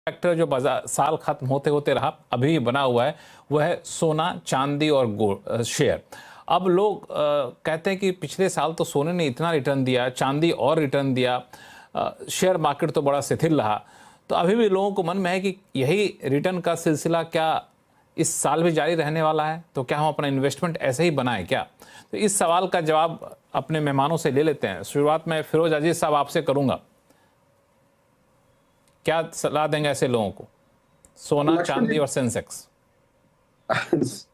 Factor जो बाजार साल खत्म होते होते रहा, अभी भी बना हुआ है, वह है सोना, चांदी और गोल्ड शेयर। अब लोग कहते हैं कि पिछले साल तो सोने ने इतना रिटर्न दिया, चांदी और रिटर्न दिया, शेयर मार्केट तो बड़ा शिथिल रहा। तो अभी भी लोगों को मन में है कि यही रिटर्न का सिलसिला क्या इस साल भी जारी रहने वाला है? तो क्या हम अपना इन्वेस्टमेंट ऐसे ही बनाएं क्या? तो इस सवाल का जवाब अपने मेहमानों से ले लेते हैं। शुरुआत में फिरोज अजीज साहब आपसे करूंगा। क्या सलाह देंगे ऐसे लोगों को, सोना, चांदी और सेंसेक्स?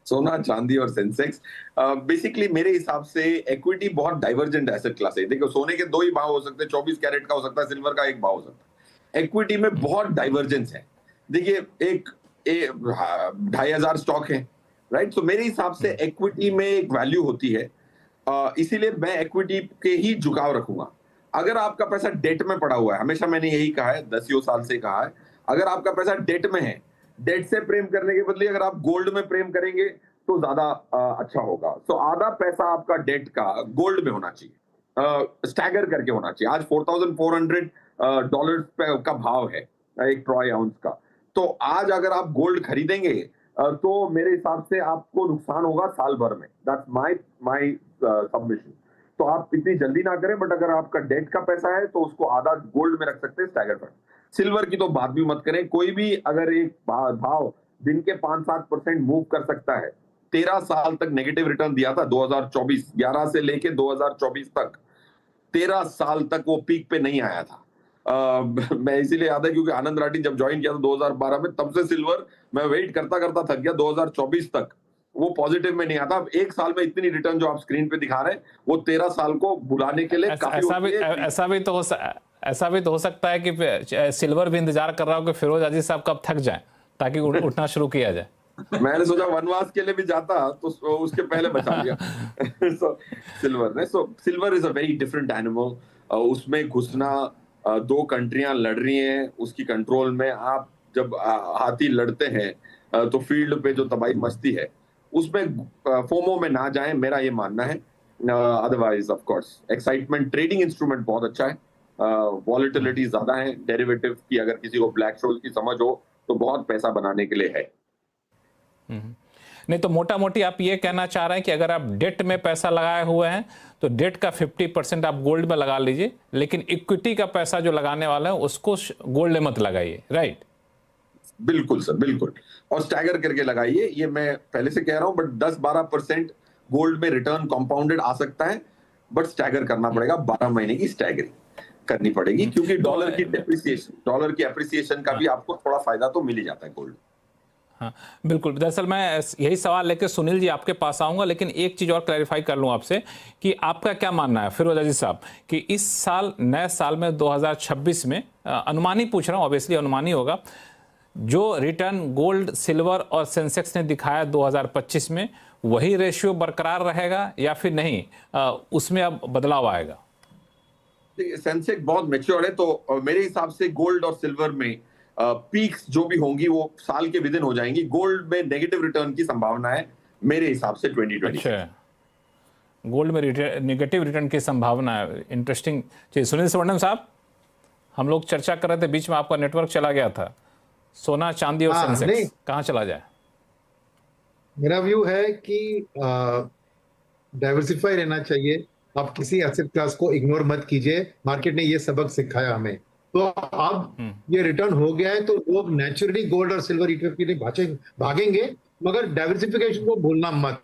सोना, चांदी और सेंसेक्स बेसिकली मेरे हिसाब से इक्विटी बहुत डाइवर्जेंट एसेट क्लास है। देखो, सोने के दो ही भाव हो सकते हैं, 24 कैरेट का हो सकता है, सिल्वर का एक भाव हो सकता है। इक्विटी में बहुत डाइवर्जेंस है। देखिए, एक 2500 स्टॉक है, राइट? तो मेरे हिसाब से इक्विटी में एक वैल्यू होती है, इसीलिए मैं इक्विटी के ही झुकाव रखूंगा। अगर आपका पैसा डेट में पड़ा हुआ है, हमेशा मैंने यही कहा है, 10 साल से कहा है, अगर आपका पैसा डेट में है, डेट से प्रेम करने के बदले अगर आप गोल्ड में प्रेम करेंगे तो ज्यादा अच्छा होगा। तो आधा पैसा आपका डेट का गोल्ड में होना चाहिए, स्टैगर करके होना चाहिए। आज $4,400 का भाव है एक ट्रॉय आउंस का। तो आज अगर आप गोल्ड खरीदेंगे तो मेरे हिसाब से आपको नुकसान होगा साल भर में। That's my submission. तो आप इतनी जल्दी ना करें, बट अगर आपका डेट का पैसा है तो उसको आधा गोल्ड में रख सकते हैं, स्टैगर फंड। सिल्वर की तो बात भी मत करें। कोई भी अगर एक भाव दिन के 5-7% मूव कर सकता है, 13 साल तक नेगेटिव रिटर्न दिया था, 2024 11 से लेके 2024 तक 13 साल तक वो पीक पे नहीं आया था। मैं इसीलिए याद है क्योंकि आनंद राठी जब ज्वाइन किया था 2012 में, तब से सिल्वर मैं वेट करता करता थक गया। 2024 तक वो पॉजिटिव में नहीं आता। अब एक साल में इतनी रिटर्न जो आप स्क्रीन पे दिखा रहे हैं, वो 13 साल को बुलाने के लिए काफी ऐसा भी तो हो सकता है कि सिल्वर भी इंतजार कर रहा हो कि फिरोज अजीज साहब कब थक जाए ताकि उठना शुरू किया जाए। मैंने सोचा वनवास के लिए भी जाता तो उसके पहले बचा लिया। Silver is a very different animal. उसमें घुसना, दो कंट्रियां लड़ रही हैं उसकी कंट्रोल में, आप जब हाथी लड़ते हैं तो फील्ड पे जो तबाही मचती है, उसमें फोमो में ना जाएं, मेरा ये मानना है। Otherwise of course excitement, trading instrument बहुत अच्छा है, वॉलेटिलिटी ज्यादा है, डेरिवेटिव की अगर किसी को ब्लैक शोल की समझ हो तो बहुत पैसा बनाने के लिए है। नहीं तो मोटा मोटी आप ये कहना चाह रहे हैं कि अगर आप डेट में पैसा लगाए हुए हैं तो डेट का 50% आप गोल्ड में लगा लीजिए, लेकिन इक्विटी का पैसा जो लगाने वाला है उसको गोल्ड में मत लगाइए, राइट? बिल्कुल सर, बिल्कुल। और स्टैगर करके लगाइए, ये मैं पहले से कह रहा हूं। बट 10-12% गोल्ड में रिटर्न कंपाउंडेड आ सकता है, बट स्टैगर करना पड़ेगा। 12 महीने की स्टैगरिंग करनी पड़ेगी, क्योंकि डॉलर की एप्रिसिएशन का भी आपको थोड़ा फायदा तो मिल ही जाता है गोल्ड। हाँ बिल्कुल। दरअसल मैं यही सवाल लेकर सुनील जी आपके पास आऊंगा, लेकिन एक चीज़ और क्लैरिफाई कर लूँ आपसे कि आपका क्या मानना है फिरोज अजीज साहब कि इस साल, नए साल में 2026 में, अनुमानी पूछ रहा हूँ, ऑब्वियसली अनुमानी होगा, जो रिटर्न गोल्ड, सिल्वर और सेंसेक्स ने दिखाया 2025 में, वही रेशियो बरकरार रहेगा या फिर नहीं, उसमें अब बदलाव आएगा? सेंसेक्स बहुत मैच्योर है, तो मेरे हिसाब से गोल्ड और सिल्वर में पीक्स जो भी होंगी वो साल के विदिन हो जाएंगी। गोल्ड में नेगेटिव रिटर्न की संभावना है मेरे हिसाब से 2020। अच्छा, गोल्ड में नेगेटिव रिटर्न की संभावना है, इंटरेस्टिंग चीज। सुनील सुवर्णम साहब, हम लोग चर्चा कर रहे थे, बीच में आपका नेटवर्क चला गया था। सोना, चांदी और सेंसेक्स कहाँ चला जाए? मेरा व्यू है कि डाइवर्सिफाई रहना चाहिए। आप किसी एसेट क्लास को इग्नोर मत कीजिए। मार्केट ने ये सबक सिखाया हमें। तो अब ये रिटर्न हो गया है तो लोग नेचुरली गोल्ड और सिल्वर ईटीएफ के लिए भागेंगे, मगर डाइवर्सिफिकेशन को भूलना मत।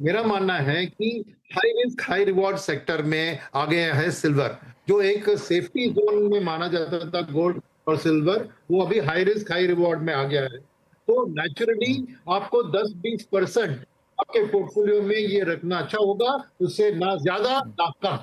मेरा मानना है कि high risk high reward sector में आ गया है सिल्वर, जो एक सेफ्टी जोन में माना जाता था गोल्ड और सिल्वर, वो अभी हाई रिस्क हाई रिवॉर्ड में आ गया है। तो नेचुरली आपको 10-20% आपके पोर्टफोलियो में ये रखना अच्छा होगा, उससे ना ज्यादा ना कम।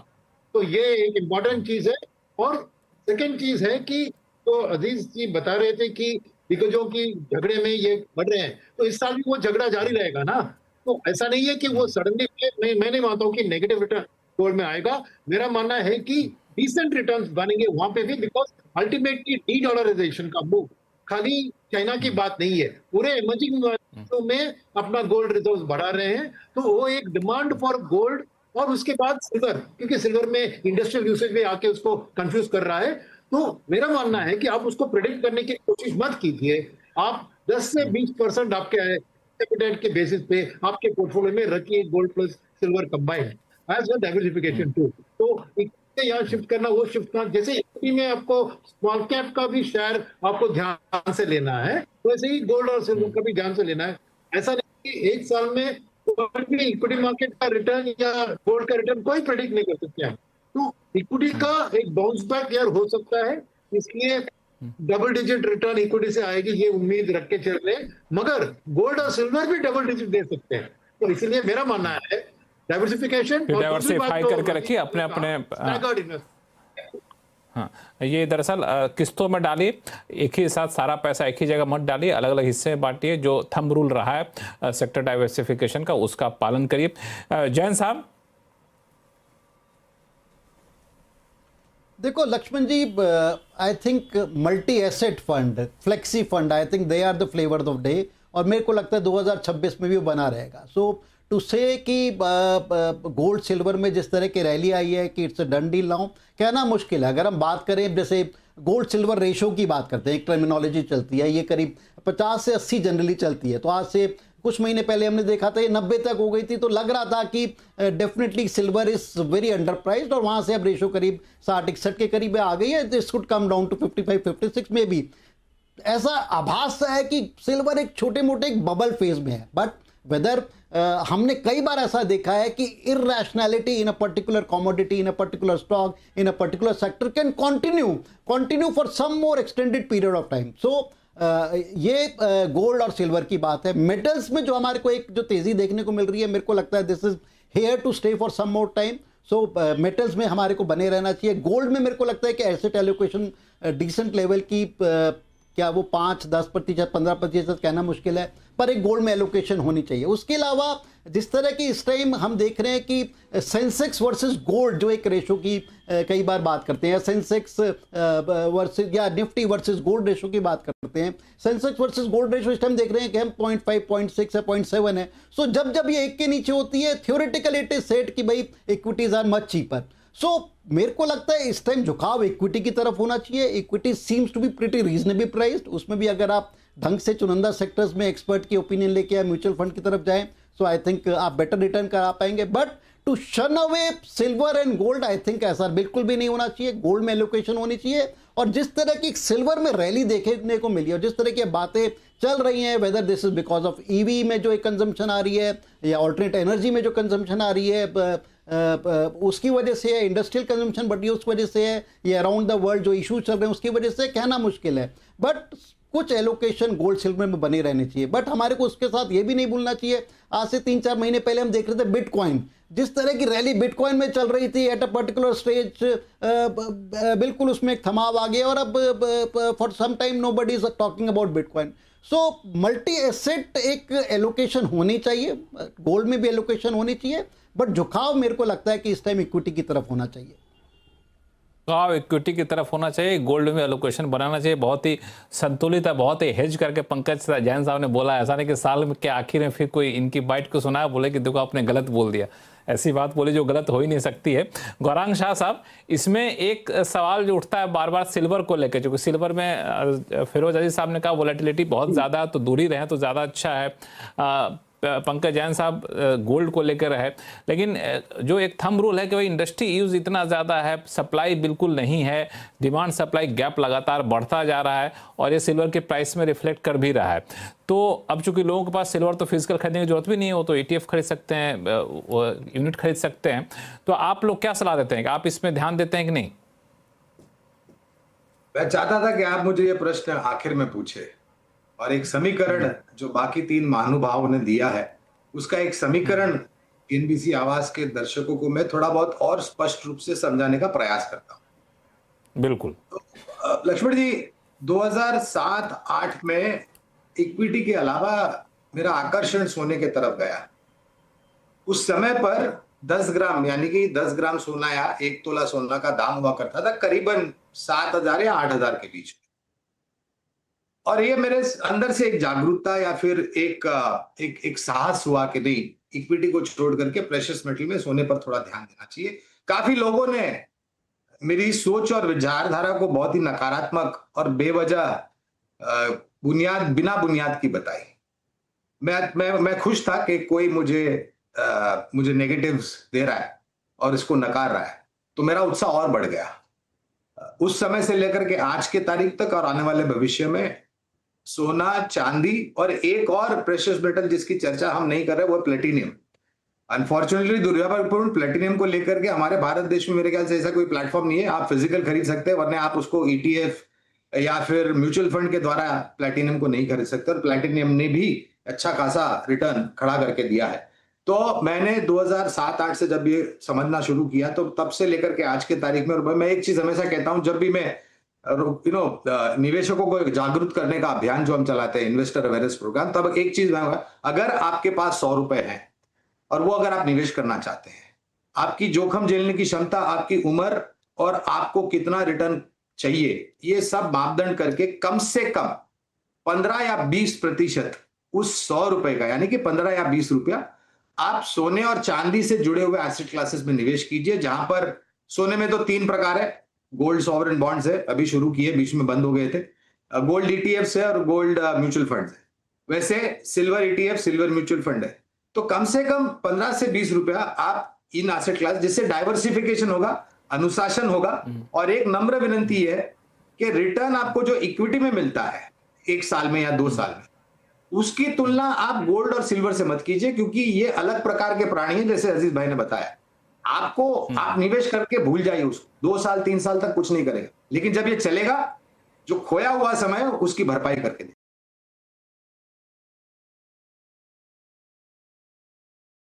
तो ये एक इंपॉर्टेंट चीज है। और सेकेंड चीज है कि तो अजीज जी बता रहे थे कि दिग्गजों की झगड़े में ये बढ़ रहे हैं, तो इस साल भी वो झगड़ा जारी रहेगा ना। तो ऐसा नहीं है कि वो सडनली, मैं नहीं मानता हूँ कि नेगेटिव रिटर्न गोल्ड में आएगा। मेरा मानना है कि डिसेंट रिटर्न्स बनेंगे वहां पे भी, बिकॉज अल्टीमेटली डी डॉलराइजेशन का मूव खाली चाइना की बात नहीं है, पूरे इमर्जिंग में अपना गोल्ड रिजर्व बढ़ा रहे हैं। तो वो एक डिमांड फॉर गोल्ड और उसके बाद सिल्वर, क्योंकि सिल्वर में इंडस्ट्रियल यूसेज में आके उसको कंफ्यूज कर रहा है। तो मेरा मानना है कि आप उसको प्रिडिक्ट करने की कोशिश मत कीजिए। आप 10 से 20% आपके कैपिटल के बेसिस पे आपके पोर्टफोलियो में रखिए gold plus silver combined as well diversification too. तो यहाँ शिफ्ट करना, वो शिफ्ट करना, जैसे इक्विटी में आपको स्मॉल कैप का भी शेयर आपको ध्यान से लेना है, वैसे ही गोल्ड और सिल्वर का भी ध्यान से लेना है। ऐसा नहीं कि एक साल में कोई भी इक्विटी मार्केट का रिटर्न या गोल्ड का रिटर्न कोई प्रेडिक्ट नहीं कर सकते हैं। तो इक्विटी का एक बाउंस बैक यार हो सकता है, इसलिए डबल डिजिट रिटर्न इक्विटी से आएगी ये उम्मीद रख के चल रहे, मगर गोल्ड और सिल्वर भी डबल डिजिट दे सकते हैं। तो इसलिए मेरा मानना है डाइवर्सिफिकेशन, डाइवर्सिफाई करके रखिए अपने अपने। हाँ, ये दरअसल किस्तों में डालिए, एक ही साथ सारा पैसा एक ही जगह मत डालिए, अलग अलग हिस्से में बांटिए। जो थंब रूल रहा है सेक्टर डाइवर्सिफिकेशन का, उसका पालन करिए। जैन साहब। देखो Lakshman ji, I think multi asset fund, flexi fund, I think they are the flavour of day, और मेरे को लगता है 2026 में भी वो बना रहेगा। सो टू से कि गोल्ड सिल्वर में जिस तरह की रैली आई है कि it's a done deal now, कहना मुश्किल है। अगर हम बात करें, जैसे गोल्ड सिल्वर रेशो की बात करते हैं, एक टर्मिनोलॉजी चलती है, ये करीब 50 से 80 जनरली चलती है। तो आज से कुछ महीने पहले हमने देखा था ये 90 तक हो गई थी, तो लग रहा था कि definitely silver is very under priced, और वहां से अब रेशो करीब 60-61 के करीब आ गई है। This could come down to 55-56 में भी। ऐसा आभास है कि सिल्वर एक छोटे मोटे एक बबल फेज में है, बट वेदर हमने कई बार ऐसा देखा है कि irrationality in a particular commodity, in a particular stock, in a particular sector can continue for some more extended period of time. So ये गोल्ड और सिल्वर की बात है। मेटल्स में जो हमारे को एक जो तेजी देखने को मिल रही है, मेरे को लगता है this is here to stay for some more time. So metals में हमारे को बने रहना चाहिए। गोल्ड में मेरे को लगता है कि एसेट एलोकेशन डिसेंट लेवल की, क्या वो 5-10%, 15% कहना मुश्किल है, पर एक गोल्ड में एलोकेशन होनी चाहिए। उसके अलावा जिस तरह की इस टाइम हम देख रहे हैं कि सेंसेक्स वर्सेस गोल्ड जो एक रेशो की कई बार बात करते हैं, सेंसेक्स वर्सेस या निफ्टी वर्सेस गोल्ड रेशो की बात करते हैं। सेंसेक्स वर्सेस गोल्ड रेशो इस टाइम देख रहे हैं कि हम 0.5, 0.6 है, 0.7 है। सो जब ये एक के नीचे होती है, थ्योरेटिकली इट इज सेट कि भाई इक्विटीज आर मच चीपर। सो मेरे को लगता है इस टाइम झुकाव इक्विटी की तरफ होना चाहिए। Equity seems to be pretty reasonable priced. उसमें भी अगर आप ढंग से चुनिंदा सेक्टर्स में एक्सपर्ट की ओपिनियन लेके या म्यूचुअल फंड की तरफ जाएं, सो आई थिंक आप बेटर रिटर्न करा पाएंगे। बट टू शन away silver and gold, I think ऐसा बिल्कुल भी नहीं होना चाहिए। गोल्ड में एलोकेशन होनी चाहिए। और जिस तरह की सिल्वर में रैली देखने को मिली और जिस तरह की बातें चल रही हैं, whether this is because of EV में जो एक कंजम्पशन आ रही है या ऑल्टरनेट एनर्जी में जो कंजम्पशन आ रही है, उसकी वजह से है, इंडस्ट्रियल कंजम्पशन बढ़ी उस वजह से है, ये अराउंड द वर्ल्ड जो इशू चल रहे हैं उसकी वजह से, कहना मुश्किल है। बट कुछ एलोकेशन गोल्ड सिल्वर में बने रहने चाहिए। बट हमारे को उसके साथ ये भी नहीं भूलना चाहिए, आज से 3-4 महीने पहले हम देख रहे थे बिटकॉइन, जिस तरह की रैली बिटकॉइन में चल रही थी एट अ पर्टिकुलर स्टेज, बिल्कुल उसमें एक थमाव आ गया और अब for some time nobody is talking about bitcoin. So multi asset एक एलोकेशन होनी चाहिए, गोल्ड में भी एलोकेशन होनी चाहिए, बट झुकाव मेरे को लगता है कि इस टाइम इक्विटी की तरफ होना चाहिए। इक्विटी की तरफ होना चाहिए, गोल्ड में एलोकेशन बनाना चाहिए। बहुत ही संतुलित है, बहुत ही हेज करके पंकज जैन साहब ने बोला। ऐसा नहीं कि साल के आखिर में फिर कोई इनकी बाइट को सुनाया, बोले कि देखो आपने गलत बोल दिया। ऐसी बात बोली जो गलत हो ही नहीं सकती है। गौरांग शाह साहब, इसमें एक सवाल जो उठता है बार बार सिल्वर को लेकर, क्योंकि सिल्वर में फिरोज अजीज साहब ने कहा वोलेटिलिटी बहुत ज़्यादा, तो दूरी रहे तो ज़्यादा अच्छा है। पंकज जैन साहब गोल्ड को लेकर है, लेकिन जो एक थंब रूल है कि भाई इंडस्ट्री यूज इतना ज़्यादा है, सप्लाई बिल्कुल नहीं है, डिमांड सप्लाई गैप लगातार बढ़ता जा रहा है और ये सिल्वर के प्राइस में रिफ्लेक्ट कर भी रहा है। तो अब चूंकि लोगों के पास सिल्वर तो फिजिकल खरीदने की जरूरत भी नहीं है, वो तो ETF खरीद सकते हैं, यूनिट खरीद सकते हैं। तो आप लोग क्या सलाह देते हैं कि आप इसमें ध्यान देते हैं कि नहीं? मैं चाहता था कि आप मुझे ये प्रश्न आखिर में पूछे और एक समीकरण जो बाकी 3 महानुभावों ने दिया है, उसका एक समीकरण NBC आवाज के दर्शकों को मैं थोड़ा बहुत और स्पष्ट रूप से समझाने का प्रयास करता हूं। बिल्कुल। तो लक्ष्मण जी, 2007-8 में इक्विटी के अलावा मेरा आकर्षण सोने के तरफ गया। उस समय पर 10 ग्राम यानी कि 10 ग्राम सोना या 1 तोला सोना का दाम हुआ करता था करीबन 7,000 या 8,000 के बीच में। और ये मेरे अंदर से एक जागरूकता या फिर एक साहस हुआ कि नहीं, इक्विटी को छोड़ करके प्रेशियस मेटल में सोने पर थोड़ा ध्यान देना चाहिए। काफी लोगों ने मेरी सोच और विचारधारा को बहुत ही नकारात्मक और बेवजह बिना बुनियाद की बताई। मैं खुश था कि कोई मुझे नेगेटिव्स दे रहा है और इसको नकार रहा है, तो मेरा उत्साह और बढ़ गया। उस समय से लेकर के आज के तारीख तक और आने वाले भविष्य में सोना, चांदी और एक और प्रेशियस मेटल जिसकी चर्चा हम नहीं कर रहे, वो है प्लेटिनियम। अनफॉर्चुनेटली दुर्भाग्यपूर्ण प्लेटिनियम को लेकर के हमारे भारत देश में मेरे ख्याल से ऐसा कोई प्लेटफॉर्म नहीं है। आप फिजिकल खरीद सकते हैं, वरना आप उसको ईटीएफ या फिर म्यूचुअल फंड के द्वारा प्लेटिनियम को नहीं खरीद सकते, और प्लेटिनियम ने भी अच्छा खासा रिटर्न खड़ा करके दिया है। तो मैंने 2007-8 से जब ये समझना शुरू किया, तो तब से लेकर के आज के तारीख में, और मैं एक चीज हमेशा कहता हूं, जब भी मैं निवेशकों को जागरूक करने का अभियान जो हम चलाते हैं, इन्वेस्टर अवेयरनेस प्रोग्राम, तब एक चीज मैं, अगर आपके पास 100 रुपए हैं और वो अगर आप निवेश करना चाहते हैं, आपकी जोखिम झेलने की क्षमता, आपकी उम्र और आपको कितना रिटर्न चाहिए, ये सब मापदंड करके कम से कम 15 या 20% उस 100 रुपए का, यानी कि 15 या 20 रुपया आप सोने और चांदी से जुड़े हुए एसेट क्लासेस में निवेश कीजिए। जहां पर सोने में तो 3 प्रकार है, गोल्ड सॉवरेन बॉन्ड्स है, अभी शुरू किए, बीच में बंद हो गए थे, गोल्ड ईटीएफ है और गोल्ड म्यूचुअल फंड है। वैसे silver ETF, silver mutual fund है। तो कम से कम 15 से 20 रुपया आप इन एसेट क्लास, जिससे डाइवर्सिफिकेशन होगा, अनुशासन होगा, और एक नम्र विनंती है कि रिटर्न आपको जो इक्विटी में मिलता है 1 साल में या 2 साल में, उसकी तुलना आप गोल्ड और सिल्वर से मत कीजिए, क्योंकि ये अलग प्रकार के प्राणी हैं। जैसे अजीज भाई ने बताया, आपको आप निवेश करके भूल जाइए उसको, 2 साल 3 साल तक कुछ नहीं करेगा, लेकिन जब ये चलेगा, जो खोया हुआ समय है उसकी भरपाई करके दे।